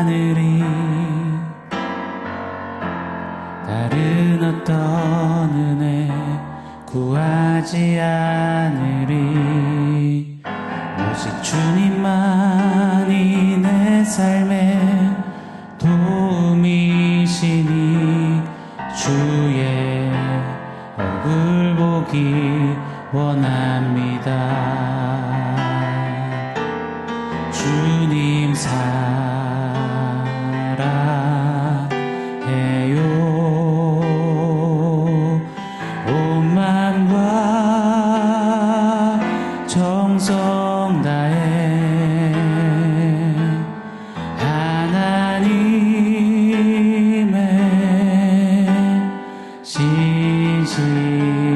않으리. 다른 어떤 은혜 구하지 않으리. 오직 주님만이 내 삶의 도움이시니 주의 얼굴 보기 원합니다. 주님 사랑해요. 온 마음과 정성 다해 하나님의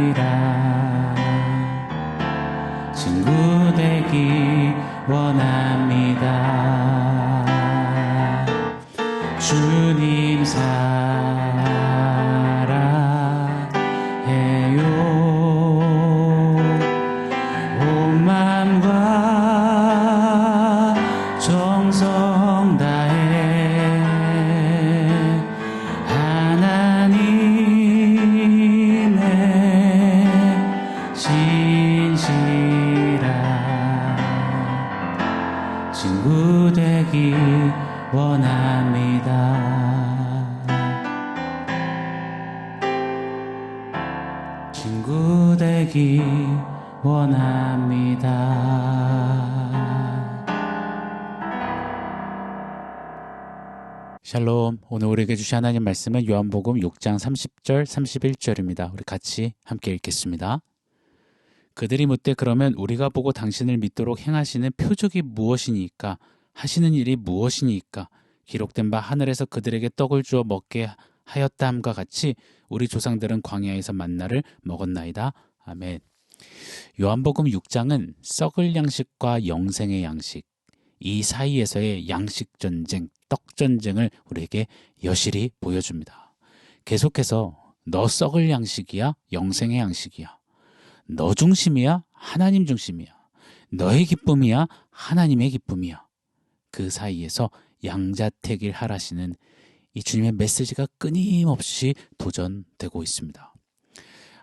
신실한 친구 되기 원합니다. 주님 사랑해요. 온 마음과 정성 다해 하나님의 신실한 친구 되기 원합니다. 친구 되기 원합니다. 샬롬. 오늘 우리에게 주신 하나님 말씀은 요한복음 6장 30절 31절입니다. 우리 같이 함께 읽겠습니다. 그들이 묻되 그러면 우리가 보고 당신을 믿도록 행하시는 표적이 무엇이니까? 하시는 일이 무엇이니까? 기록된 바 하늘에서 그들에게 떡을 주어 먹게 하였다 함과 같이 우리 조상들은 광야에서 만나를 먹었나이다. 아멘. 요한복음 6장은 썩을 양식과 영생의 양식, 이 사이에서의 양식 전쟁, 떡 전쟁을 우리에게 여실히 보여줍니다. 계속해서 너 썩을 양식이야? 영생의 양식이야? 너 중심이야? 하나님 중심이야? 너의 기쁨이야? 하나님의 기쁨이야? 그 사이에서 양자택일 하라시는 이 주님의 메시지가 끊임없이 도전되고 있습니다.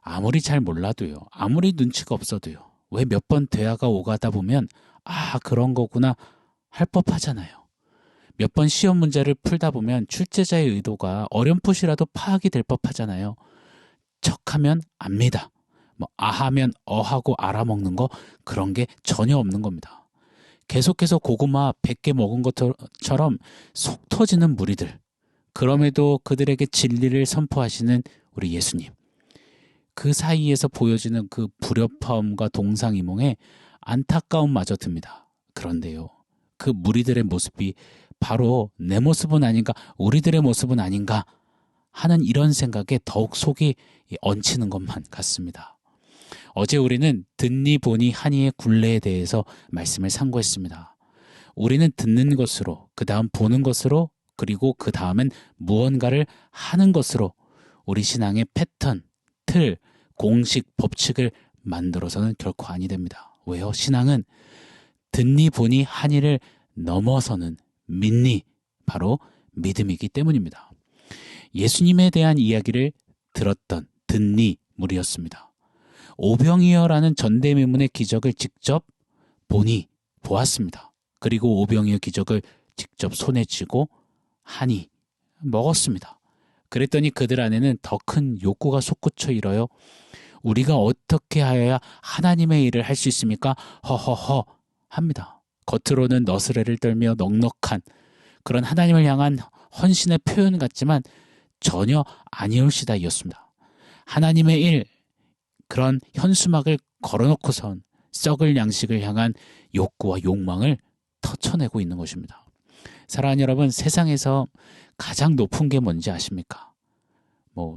아무리 잘 몰라도요, 아무리 눈치가 없어도요, 왜 몇 번 대화가 오가다 보면 아, 그런 거구나 할 법하잖아요. 몇 번 시험 문제를 풀다 보면 출제자의 의도가 어렴풋이라도 파악이 될 법하잖아요. 척하면 압니다. 아하면 어하고 알아먹는 거, 그런 게 전혀 없는 겁니다. 계속해서 고구마 100개 먹은 것처럼 속 터지는 무리들, 그럼에도 그들에게 진리를 선포하시는 우리 예수님, 그 사이에서 보여지는 그 불협화음과 동상이몽에 안타까움마저 듭니다. 그런데요, 그 무리들의 모습이 바로 내 모습은 아닌가, 우리들의 모습은 아닌가 하는 이런 생각에 더욱 속이 얹히는 것만 같습니다. 어제 우리는 듣니 보니 하니의 굴레에 대해서 말씀을 상고했습니다. 우리는 듣는 것으로, 그 다음 보는 것으로, 그리고 그 다음은 무언가를 하는 것으로 우리 신앙의 패턴, 틀, 공식, 법칙을 만들어서는 결코 아니 됩니다. 왜요? 신앙은 듣니 보니 하니를 넘어서는 믿니, 바로 믿음이기 때문입니다. 예수님에 대한 이야기를 들었던 듣니 무리였습니다. 오병이어라는 전대미문의 기적을 직접 보니, 보았습니다. 그리고 오병이어 기적을 직접 손에 쥐고 하니, 먹었습니다. 그랬더니 그들 안에는 더 큰 욕구가 솟구쳐 일어요. 우리가 어떻게 하여야 하나님의 일을 할 수 있습니까? 허허허 합니다. 겉으로는 너스레를 떨며 넉넉한 그런 하나님을 향한 헌신의 표현 같지만 전혀 아니올시다 이었습니다. 하나님의 일, 그런 현수막을 걸어놓고선 썩을 양식을 향한 욕구와 욕망을 터쳐내고 있는 것입니다. 사랑하는 여러분, 세상에서 가장 높은 게 뭔지 아십니까?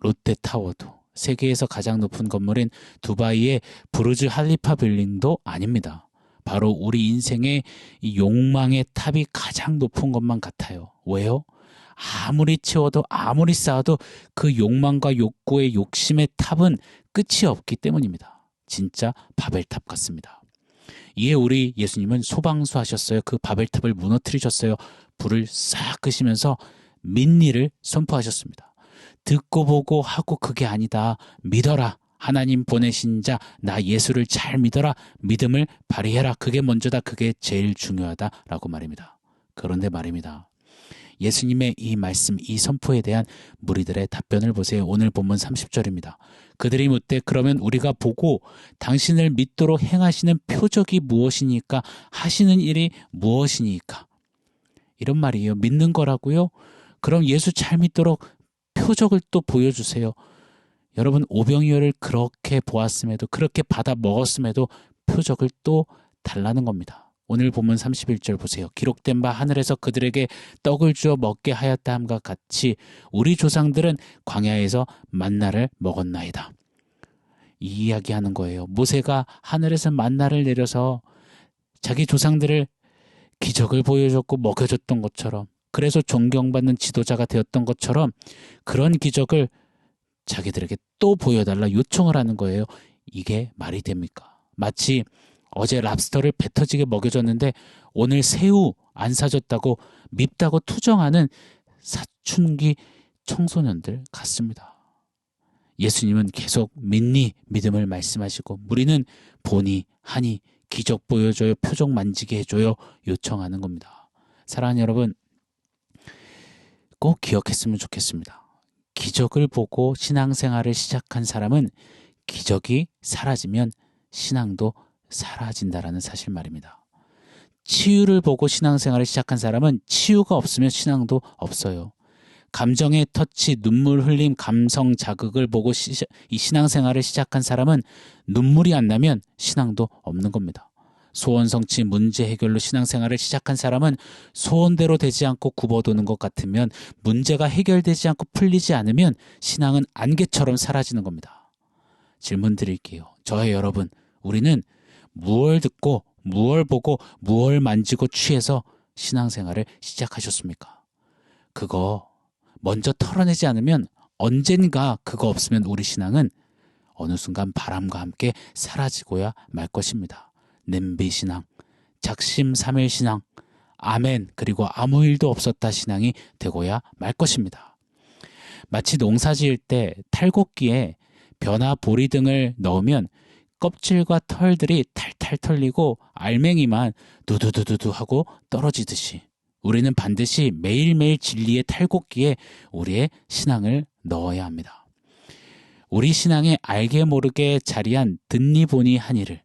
롯데타워도, 세계에서 가장 높은 건물인 두바이의 부르즈 할리파 빌딩도 아닙니다. 바로 우리 인생의 이 욕망의 탑이 가장 높은 것만 같아요. 왜요? 아무리 채워도 아무리 쌓아도 그 욕망과 욕구의 욕심의 탑은 끝이 없기 때문입니다. 진짜 바벨탑 같습니다. 이에 우리 예수님은 소방수 하셨어요. 그 바벨탑을 무너뜨리셨어요. 불을 싹 끄시면서 민리를 선포하셨습니다. 듣고 보고 하고 그게 아니다. 믿어라. 하나님 보내신 자 나 예수를 잘 믿어라. 믿음을 발휘해라. 그게 먼저다. 그게 제일 중요하다라고 말입니다. 그런데 말입니다. 예수님의 이 말씀, 이 선포에 대한 무리들의 답변을 보세요. 오늘 본문 30절입니다. 그들이 묻되 그러면 우리가 보고 당신을 믿도록 행하시는 표적이 무엇이니까 하시는 일이 무엇이니까 이런 말이에요. 믿는 거라고요? 그럼 예수 잘 믿도록 표적을 또 보여주세요. 여러분 오병이어를 그렇게 보았음에도 그렇게 받아 먹었음에도 표적을 또 달라는 겁니다. 오늘 본문 31절 보세요. 기록된 바 하늘에서 그들에게 떡을 주어 먹게 하였다 함과 같이 우리 조상들은 광야에서 만나를 먹었나이다. 이 이야기하는 거예요. 모세가 하늘에서 만나를 내려서 자기 조상들을 기적을 보여줬고 먹여줬던 것처럼 그래서 존경받는 지도자가 되었던 것처럼 그런 기적을 자기들에게 또 보여달라 요청을 하는 거예요. 이게 말이 됩니까? 마치 어제 랍스터를 배 터지게 먹여줬는데 오늘 새우 안 사줬다고 밉다고 투정하는 사춘기 청소년들 같습니다. 예수님은 계속 믿니 믿음을 말씀하시고 우리는 보니 하니 기적 보여줘요 표적 만지게 해줘요 요청하는 겁니다. 사랑하는 여러분 꼭 기억했으면 좋겠습니다. 기적을 보고 신앙생활을 시작한 사람은 기적이 사라지면 신앙도 사라진다라는 사실 말입니다. 치유를 보고 신앙생활을 시작한 사람은 치유가 없으면 신앙도 없어요. 감정의 터치, 눈물 흘림, 감성 자극을 보고 이 신앙생활을 시작한 사람은 눈물이 안 나면 신앙도 없는 겁니다. 소원 성취, 문제 해결로 신앙생활을 시작한 사람은 소원대로 되지 않고 굽어도는 것 같으면 문제가 해결되지 않고 풀리지 않으면 신앙은 안개처럼 사라지는 겁니다. 질문 드릴게요. 저의 여러분, 우리는 무엇을 듣고 무엇을 보고 무엇을 만지고 취해서 신앙생활을 시작하셨습니까? 그거 먼저 털어내지 않으면 언젠가 그거 없으면 우리 신앙은 어느 순간 바람과 함께 사라지고야 말 것입니다. 냄비신앙, 작심삼일신앙, 아멘 그리고 아무 일도 없었다 신앙이 되고야 말 것입니다. 마치 농사 지을 때 탈곡기에 벼나 보리 등을 넣으면 껍질과 털들이 탈탈 털리고 알맹이만 두두두두두 하고 떨어지듯이 우리는 반드시 매일매일 진리의 탈곡기에 우리의 신앙을 넣어야 합니다. 우리 신앙에 알게 모르게 자리한 듣니 보니 하니를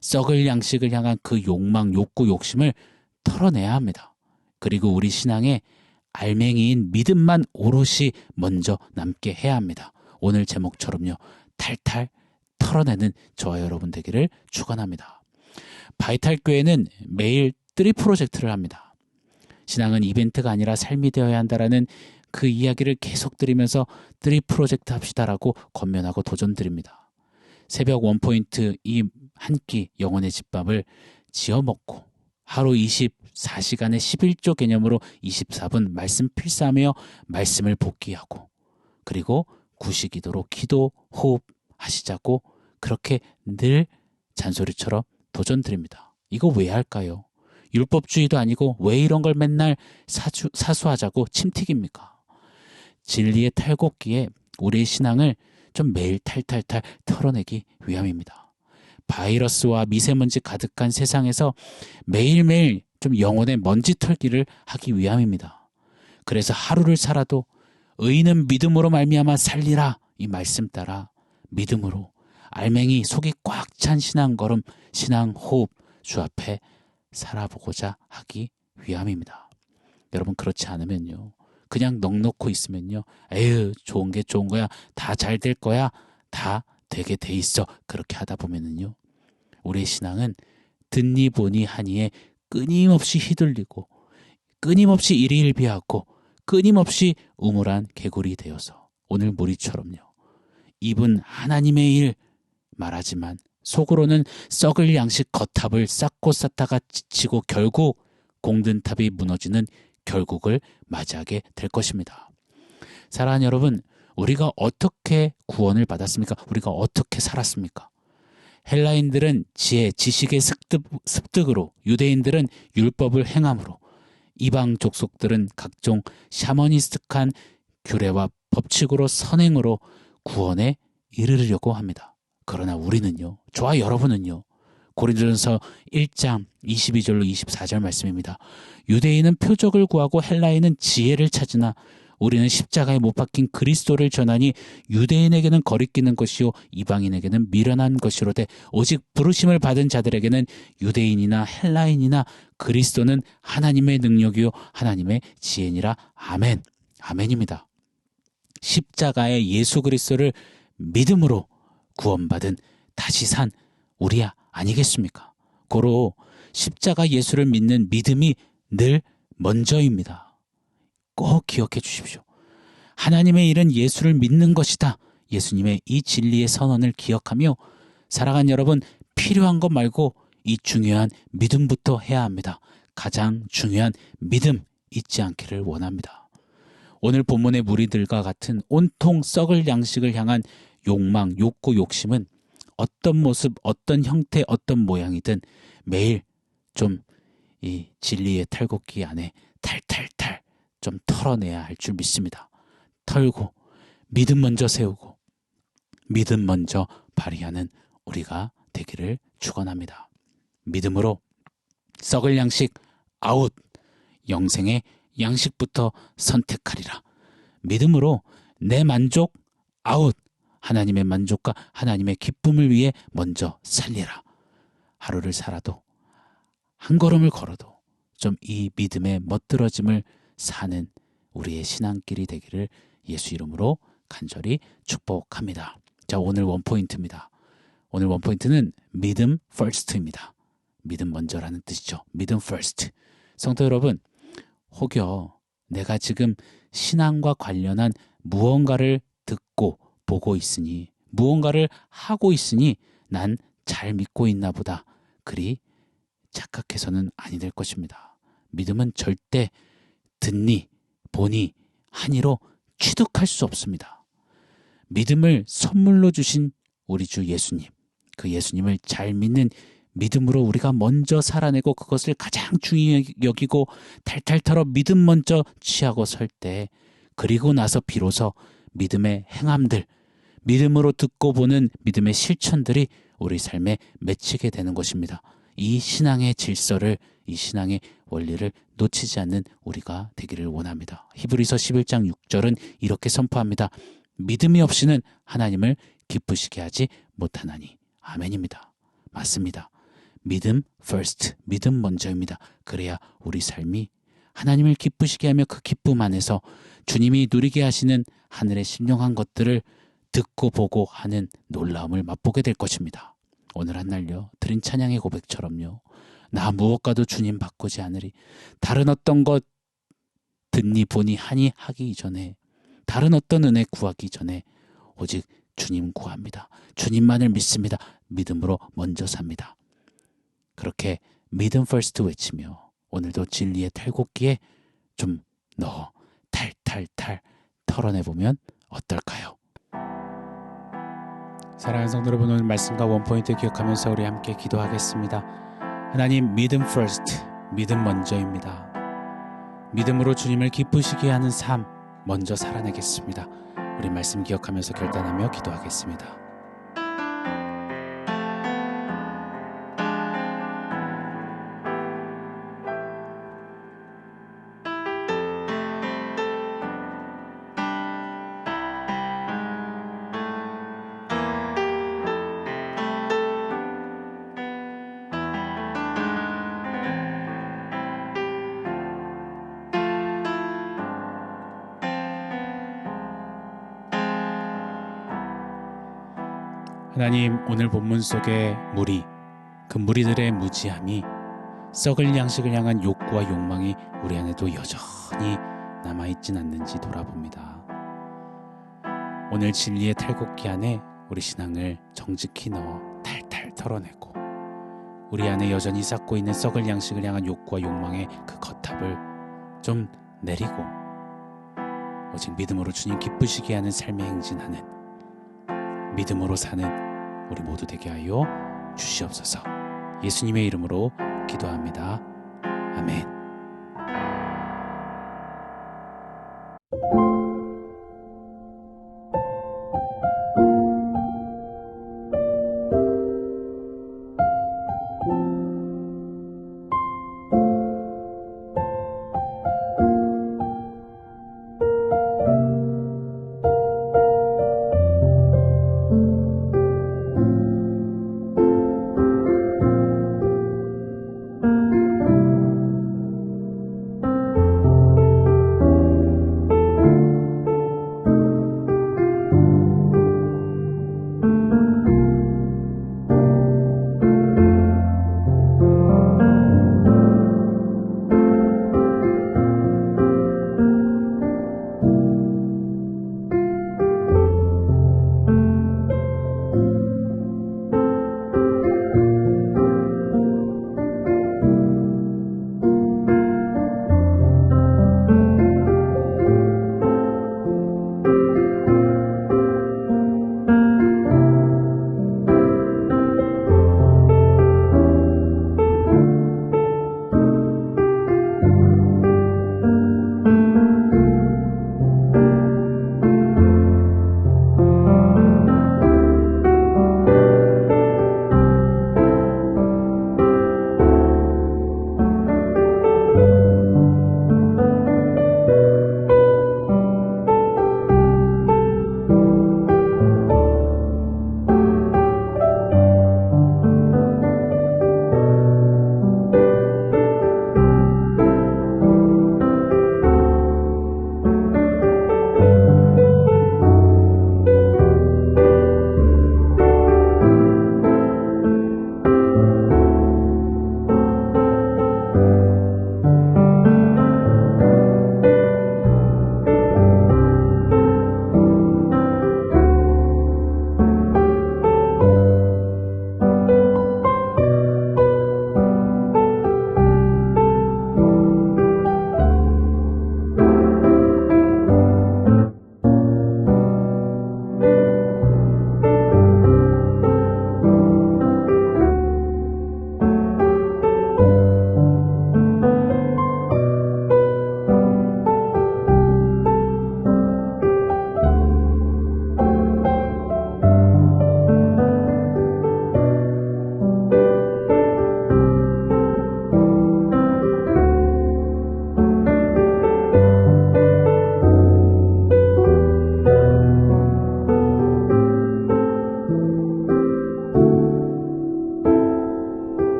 썩을 양식을 향한 그 욕망, 욕구, 욕심을 털어내야 합니다. 그리고 우리 신앙에 알맹이인 믿음만 오롯이 먼저 남게 해야 합니다. 오늘 제목처럼요. 탈탈 털어내는 저와 여러분 되기를 축원합니다. 바이탈교회는 매일 3 프로젝트를 합니다. 신앙은 이벤트가 아니라 삶이 되어야 한다라는 그 이야기를 계속 드리면서 3 프로젝트 합시다라고 권면하고 도전드립니다. 새벽 원포인트 이 한 끼 영혼의 집밥을 지어 먹고 하루 24시간의 11조 개념으로 24분 말씀 필사하며 말씀을 복기하고 그리고 구시기도로 기도 호흡 하시자고 그렇게 늘 잔소리처럼 도전드립니다. 이거 왜 할까요? 율법주의도 아니고 왜 이런 걸 맨날 사수하자고 침튀깁니까? 진리의 탈곡기에 우리의 신앙을 좀 매일 탈탈탈 털어내기 위함입니다. 바이러스와 미세먼지 가득한 세상에서 매일매일 좀 영혼의 먼지 털기를 하기 위함입니다. 그래서 하루를 살아도 의인은 믿음으로 말미암아 살리라 이 말씀 따라 믿음으로 알맹이 속이 꽉 찬 신앙 걸음 신앙 호흡 주 앞에 살아보고자 하기 위함입니다. 여러분 그렇지 않으면요 그냥 넋놓고 있으면요 에휴 좋은 게 좋은 거야 다 잘 될 거야 다 되게 돼 있어 그렇게 하다 보면은요 우리의 신앙은 듣니 보니 하니에 끊임없이 휘둘리고 끊임없이 일희일비하고 끊임없이 우물한 개구리 되어서 오늘 무리처럼요 입은 하나님의 일 말하지만 속으로는 썩을 양식 겉탑을 쌓고 쌓다가 지치고 결국 공든탑이 무너지는 결국을 맞이하게 될 것입니다. 사랑하는 여러분 우리가 어떻게 구원을 받았습니까? 우리가 어떻게 살았습니까? 헬라인들은 지혜, 지식의 습득으로 유대인들은 율법을 행함으로 이방 족속들은 각종 샤머니스틱한 규례와 법칙으로 선행으로 구원에 이르려고 합니다. 그러나 우리는요, 저와 여러분은요, 고린도전서 1장 22절로 24절 말씀입니다. 유대인은 표적을 구하고 헬라인은 지혜를 찾으나 우리는 십자가에 못 박힌 그리스도를 전하니 유대인에게는 거리끼는 것이요 이방인에게는 미련한 것이로되 오직 부르심을 받은 자들에게는 유대인이나 헬라인이나 그리스도는 하나님의 능력이요 하나님의 지혜니라. 아멘. 아멘입니다. 십자가의 예수 그리스도를 믿음으로 구원받은 다시 산 우리 아니겠습니까? 고로 십자가 예수를 믿는 믿음이 늘 먼저입니다. 꼭 기억해 주십시오. 하나님의 일은 예수를 믿는 것이다. 예수님의 이 진리의 선언을 기억하며 사랑하는 여러분, 필요한 것 말고 이 중요한 믿음부터 해야 합니다. 가장 중요한 믿음 잊지 않기를 원합니다. 오늘 본문의 무리들과 같은 온통 썩을 양식을 향한 욕망, 욕구, 욕심은 어떤 모습, 어떤 형태, 어떤 모양이든 매일 좀 이 진리의 탈곡기 안에 탈탈탈 좀 털어내야 할 줄 믿습니다. 털고 믿음 먼저 세우고 믿음 먼저 발휘하는 우리가 되기를 축원합니다. 믿음으로 썩을 양식 아웃, 영생의 양식부터 선택하리라. 믿음으로 내 만족 아웃, 하나님의 만족과 하나님의 기쁨을 위해 먼저 살리라. 하루를 살아도 한 걸음을 걸어도 좀 이 믿음의 멋들어짐을 사는 우리의 신앙길이 되기를 예수 이름으로 간절히 축복합니다. 자, 오늘 원포인트입니다. 오늘 원포인트는 믿음 first입니다. 믿음 먼저라는 뜻이죠. 믿음 first. 성도 여러분, 혹여 내가 지금 신앙과 관련한 무언가를 듣고 보고 있으니, 무언가를 하고 있으니 난 잘 믿고 있나 보다, 그리 착각해서는 아니 될 것입니다. 믿음은 절대 듣니 보니 하니로 취득할 수 없습니다. 믿음을 선물로 주신 우리 주 예수님, 그 예수님을 잘 믿는 믿음으로 우리가 먼저 살아내고 그것을 가장 중요히 여기고 탈탈 털어 믿음 먼저 취하고 설 때, 그리고 나서 비로소 믿음의 행함들, 믿음으로 듣고 보는 믿음의 실천들이 우리 삶에 맺히게 되는 것입니다. 이 신앙의 질서를, 이 신앙의 원리를 놓치지 않는 우리가 되기를 원합니다. 히브리서 11장 6절은 이렇게 선포합니다. 믿음이 없이는 하나님을 기쁘시게 하지 못하나니. 아멘입니다. 맞습니다. 믿음 first, 믿음 먼저입니다. 그래야 우리 삶이 하나님을 기쁘시게 하며 그 기쁨 안에서 주님이 누리게 하시는 하늘의 신령한 것들을 듣고 보고 하는 놀라움을 맛보게 될 것입니다. 오늘 한 날요, 드린 찬양의 고백처럼요, 나 무엇과도 주님 바꾸지 않으리. 다른 어떤 것 듣니 보니 하니 하기 이전에, 다른 어떤 은혜 구하기 전에 오직 주님 구합니다. 주님만을 믿습니다. 믿음으로 먼저 삽니다. 그렇게 믿음 퍼스트 외치며 오늘도 진리의 탈곡기에 좀 넣어 탈탈탈 털어내보면 어떨까요? 사랑하는 성도 여러분, 오늘 말씀과 원포인트 기억하면서 우리 함께 기도하겠습니다. 하나님, 믿음 퍼스트, 믿음 먼저입니다. 믿음으로 주님을 기쁘시게 하는 삶 먼저 살아내겠습니다. 우리 말씀 기억하면서 결단하며 기도하겠습니다. 하나님, 오늘 본문 속의 무리, 그 무리들의 무지함이 썩을 양식을 향한 욕구와 욕망이 우리 안에도 여전히 남아있진 않는지 돌아봅니다. 오늘 진리의 탈곡기 안에 우리 신앙을 정직히 넣어 탈탈 털어내고 우리 안에 여전히 쌓고 있는 썩을 양식을 향한 욕구와 욕망의 그 겉탑을 좀 내리고 오직 믿음으로 주님 기쁘시게 하는 삶의 행진하는, 믿음으로 사는 우리 모두 되게 하여 주시옵소서. 예수님의 이름으로 기도합니다. 아멘.